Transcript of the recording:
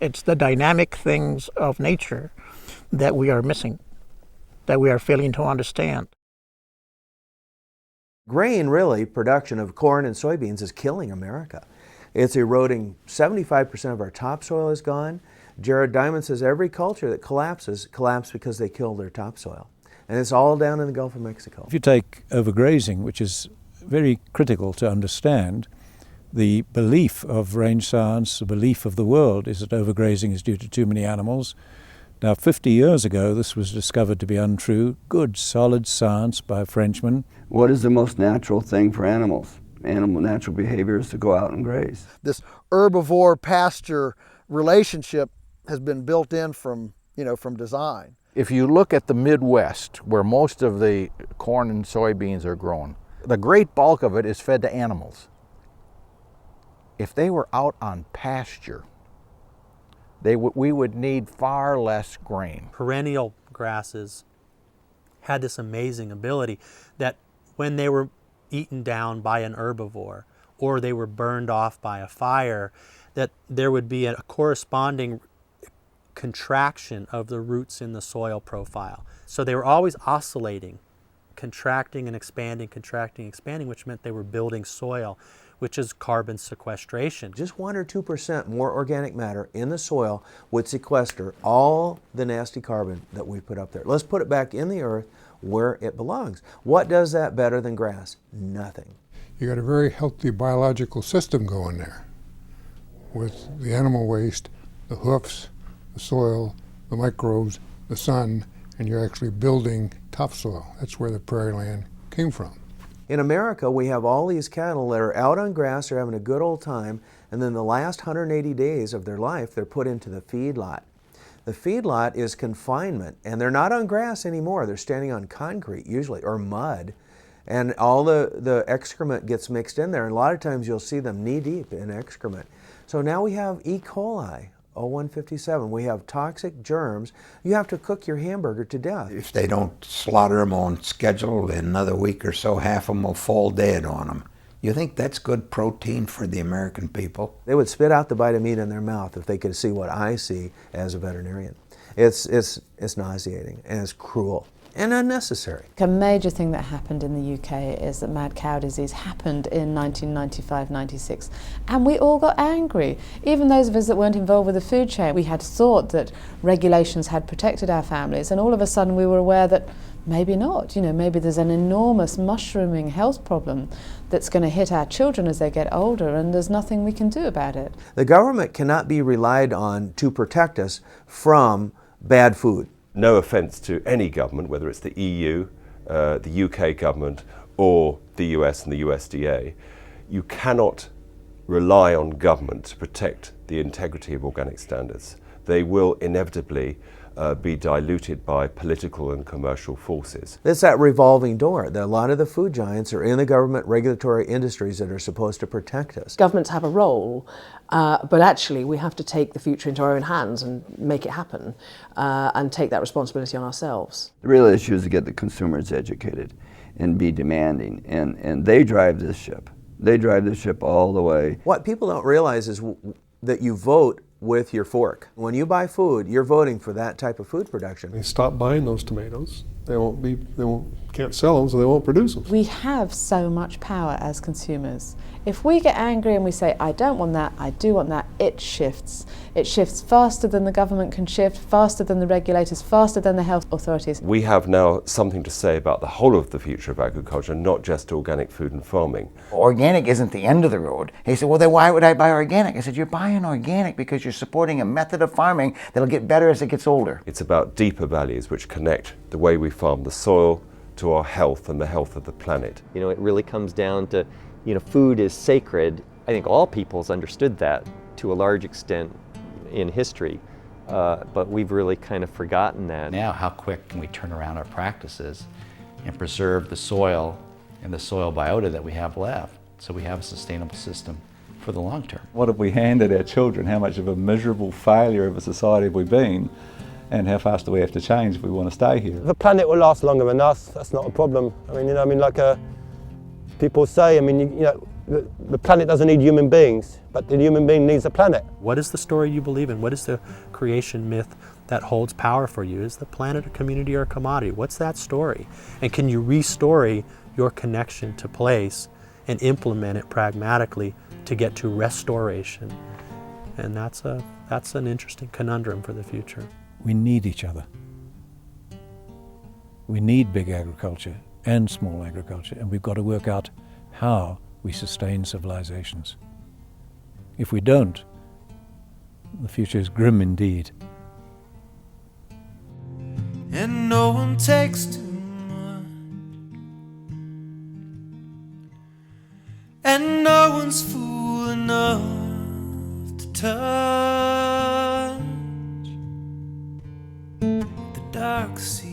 It's the dynamic things of nature that we are missing, that we are failing to understand. Grain, really, production of corn and soybeans is killing America. It's eroding 75% of our topsoil is gone. Jared Diamond says every culture that collapses because they kill their topsoil. And it's all down in the Gulf of Mexico. If you take overgrazing, which is very critical to understand, the belief of range science, the belief of the world is that overgrazing is due to too many animals. Now, 50 years ago, this was discovered to be untrue. Good, solid science by a Frenchman. What is the most natural thing for animals? Natural behavior is to go out and graze. This herbivore-pasture relationship has been built in from design. If you look at the Midwest, where most of the corn and soybeans are grown, the great bulk of it is fed to animals. If they were out on pasture, we would need far less grain. Perennial grasses had this amazing ability that when they were eaten down by an herbivore or they were burned off by a fire, that there would be a corresponding contraction of the roots in the soil profile. So they were always oscillating, contracting and expanding, which meant they were building soil, which is carbon sequestration. Just 1 or 2% more organic matter in the soil would sequester all the nasty carbon that we put up there. Let's put it back in the earth where it belongs. What does that better than grass? Nothing. You got a very healthy biological system going there with the animal waste, the hoofs, the soil, the microbes, the sun, and you're actually building topsoil. That's where the prairie land came from. In America, we have all these cattle that are out on grass, they're having a good old time, and then the last 180 days of their life, they're put into the feedlot. The feedlot is confinement, and they're not on grass anymore. They're standing on concrete, usually, or mud, and all the excrement gets mixed in there, and a lot of times you'll see them knee-deep in excrement. So now we have E. coli, O157. We have toxic germs. You have to cook your hamburger to death. If they don't slaughter them on schedule, in another week or so, half of them will fall dead on them. You think that's good protein for the American people? They would spit out the bite of meat in their mouth if they could see what I see as a veterinarian. It's nauseating and it's cruel and unnecessary. A major thing that happened in the UK is that mad cow disease happened in 1995-96, and we all got angry. Even those of us that weren't involved with the food chain, we had thought that regulations had protected our families, and all of a sudden we were aware that maybe not. Maybe there's an enormous mushrooming health problem that's going to hit our children as they get older, and there's nothing we can do about it. The government cannot be relied on to protect us from bad food. No offence to any government, whether it's the EU, the UK government, or the US and the USDA, you cannot rely on government to protect the integrity of organic standards. They will inevitably be diluted by political and commercial forces. It's that revolving door. A lot of the food giants are in the government regulatory industries that are supposed to protect us. Governments have a role, but actually we have to take the future into our own hands and make it happen and take that responsibility on ourselves. The real issue is to get the consumers educated and be demanding, and they drive this ship. They drive this ship all the way. What people don't realize is that you vote with your fork. When you buy food, you're voting for that type of food production. They stop buying those tomatoes. Can't sell them, so they won't produce them. We have so much power as consumers. If we get angry and we say, I don't want that, I do want that, it shifts. It shifts faster than the government can shift, faster than the regulators, faster than the health authorities. We have now something to say about the whole of the future of agriculture, not just organic food and farming. Organic isn't the end of the road. He said, well, then why would I buy organic? I said, you're buying organic because you're supporting a method of farming that'll get better as it gets older. It's about deeper values which connect the way we farm the soil to our health and the health of the planet. It really comes down to, food is sacred. I think all peoples understood that to a large extent in history, but we've really kind of forgotten that. Now, how quick can we turn around our practices and preserve the soil and the soil biota that we have left so we have a sustainable system for the long term? What have we handed our children? How much of a miserable failure of a society have we been? And how fast do we have to change if we want to stay here? The planet will last longer than us. That's not a problem. People say, the planet doesn't need human beings, but the human being needs the planet. What is the story you believe in? What is the creation myth that holds power for you? Is the planet a community or a commodity? What's that story? And can you restory your connection to place and implement it pragmatically to get to restoration? And that's an interesting conundrum for the future. We need each other. We need big agriculture and small agriculture, and we've got to work out how we sustain civilizations. If we don't, the future is grim indeed. And no one takes too much, and no one's fool enough to touch the dark sea.